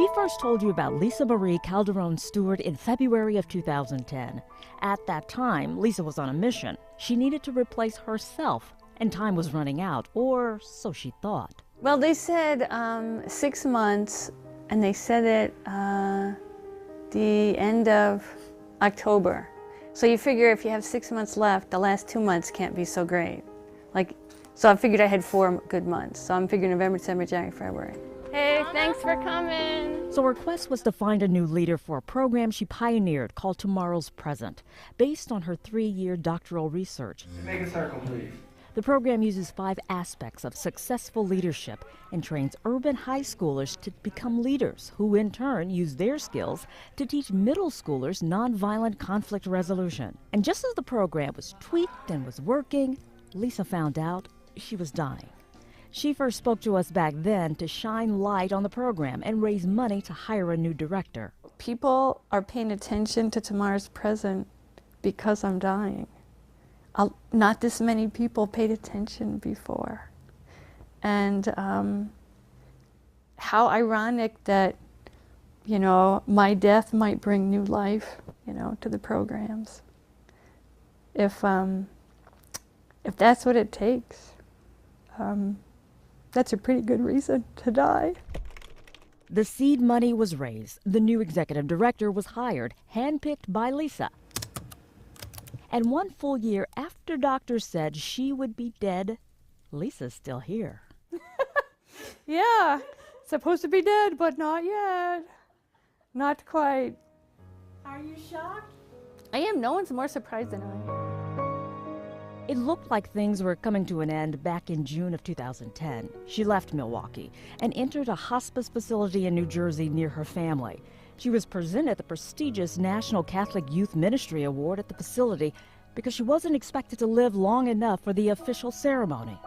We first told you about Lisa Marie Calderon Stewart in February of 2010. At that time, Lisa was on a mission. She needed to replace herself, and time was running out, or so she thought. Well, they said 6 months, and they said it the end of October. So you figure if you have 6 months left, the last 2 months can't be so great. So I figured I had 4 good months. So I'm figuring November, December, January, February. Hey, thanks for coming. So her quest was to find a new leader for a program she pioneered called Tomorrow's Present, based on her 3-year doctoral research. Make a circle, please. The program uses 5 aspects of successful leadership and trains urban high schoolers to become leaders, who in turn use their skills to teach middle schoolers nonviolent conflict resolution. And just as the program was tweaked and was working, Lisa found out she was dying. She first spoke to us back then to shine light on the program and raise money to hire a new director. People are paying attention to Tomorrow's Present because I'm dying. Not this many people paid attention before. And how ironic that, my death might bring new life, to the programs. If that's what it takes, that's a pretty good reason to die. The seed money was raised. The new executive director was hired, handpicked by Lisa. And 1 full year after doctors said she would be dead, Lisa's still here. Yeah, supposed to be dead, but not yet. Not quite. Are you shocked? I am. No one's more surprised than I am. It looked like things were coming to an end back in June of 2010. She left Milwaukee and entered a hospice facility in New Jersey near her family. She was presented the prestigious National Catholic Youth Ministry Award at the facility because she wasn't expected to live long enough for the official ceremony.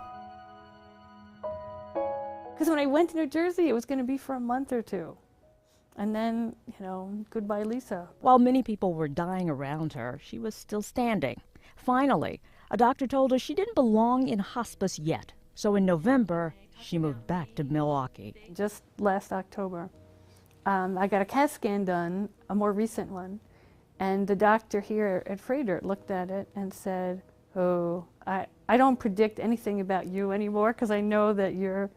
Because when I went to New Jersey, it was going to be for a month or 2. And then, goodbye, Lisa. While many people were dying around her, she was still standing. Finally, a doctor told her she didn't belong in hospice yet. So in November, she moved back to Milwaukee. Just last October, I got a CAT scan done, a more recent one, and the doctor here at Froedtert looked at it and said, "Oh, I don't predict anything about you anymore because I know that you're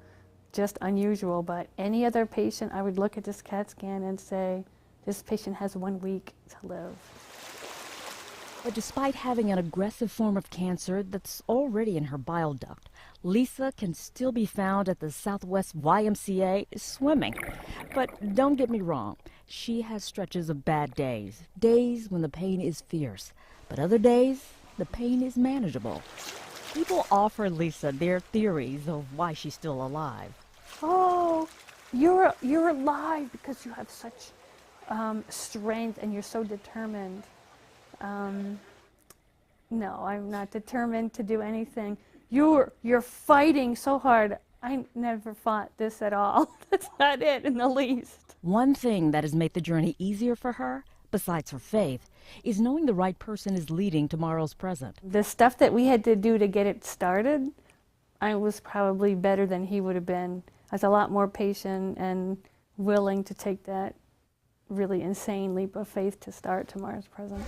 just unusual, but any other patient, I would look at this CAT scan and say, this patient has 1 week to live." But despite having an aggressive form of cancer that's already in her bile duct, Lisa can still be found at the Southwest YMCA swimming. But don't get me wrong, she has stretches of bad days, days when the pain is fierce, but other days, the pain is manageable. People offer Lisa their theories of why she's still alive. Oh, you're alive because you have such strength and you're so determined. No, I'm not determined to do anything. You're fighting so hard. I never fought this at all. That's not it in the least. One thing that has made the journey easier for her, besides her faith, is knowing the right person is leading Tomorrow's Present. The stuff that we had to do to get it started, I was probably better than he would have been. I was a lot more patient and willing to take that really insane leap of faith to start Tomorrow's Present.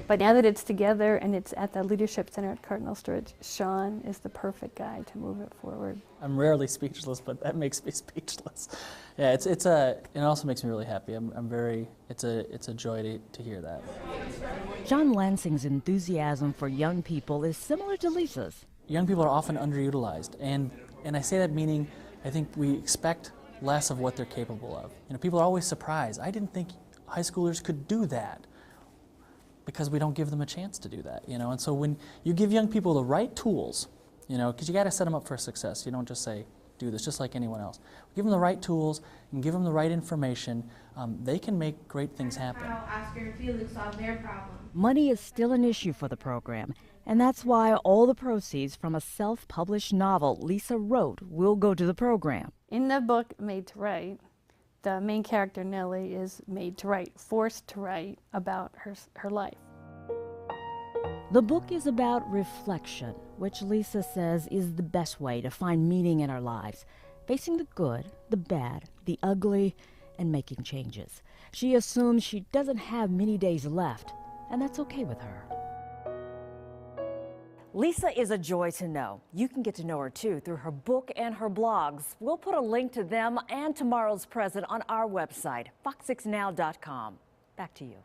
But now that it's together and it's at the Leadership Center at Cardinal Stritch, Sean is the perfect guy to move it forward. I'm rarely speechless, but that makes me speechless. Yeah, it also makes me really happy. It's a joy to hear that. John Lansing's enthusiasm for young people is similar to Lisa's. Young people are often underutilized, and I say that meaning I think we expect less of what they're capable of. People are always surprised. I didn't think high schoolers could do that because we don't give them a chance to do that, And so when you give young people the right tools, because you got to set them up for success. You don't just say, do this, just like anyone else. Give them the right tools and give them the right information. They can make great things happen. Oscar and Felix solve their problem. Money is still an issue for the program, and that's why all the proceeds from a self-published novel Lisa wrote will go to the program. In the book Made to Write, the main character, Nellie, is made to write, forced to write about her life. The book is about reflection, which Lisa says is the best way to find meaning in our lives, facing the good, the bad, the ugly, and making changes. She assumes she doesn't have many days left, and that's okay with her. Lisa is a joy to know. You can get to know her too through her book and her blogs. We'll put a link to them and tomorrow's present on our website, fox6now.com. Back to you.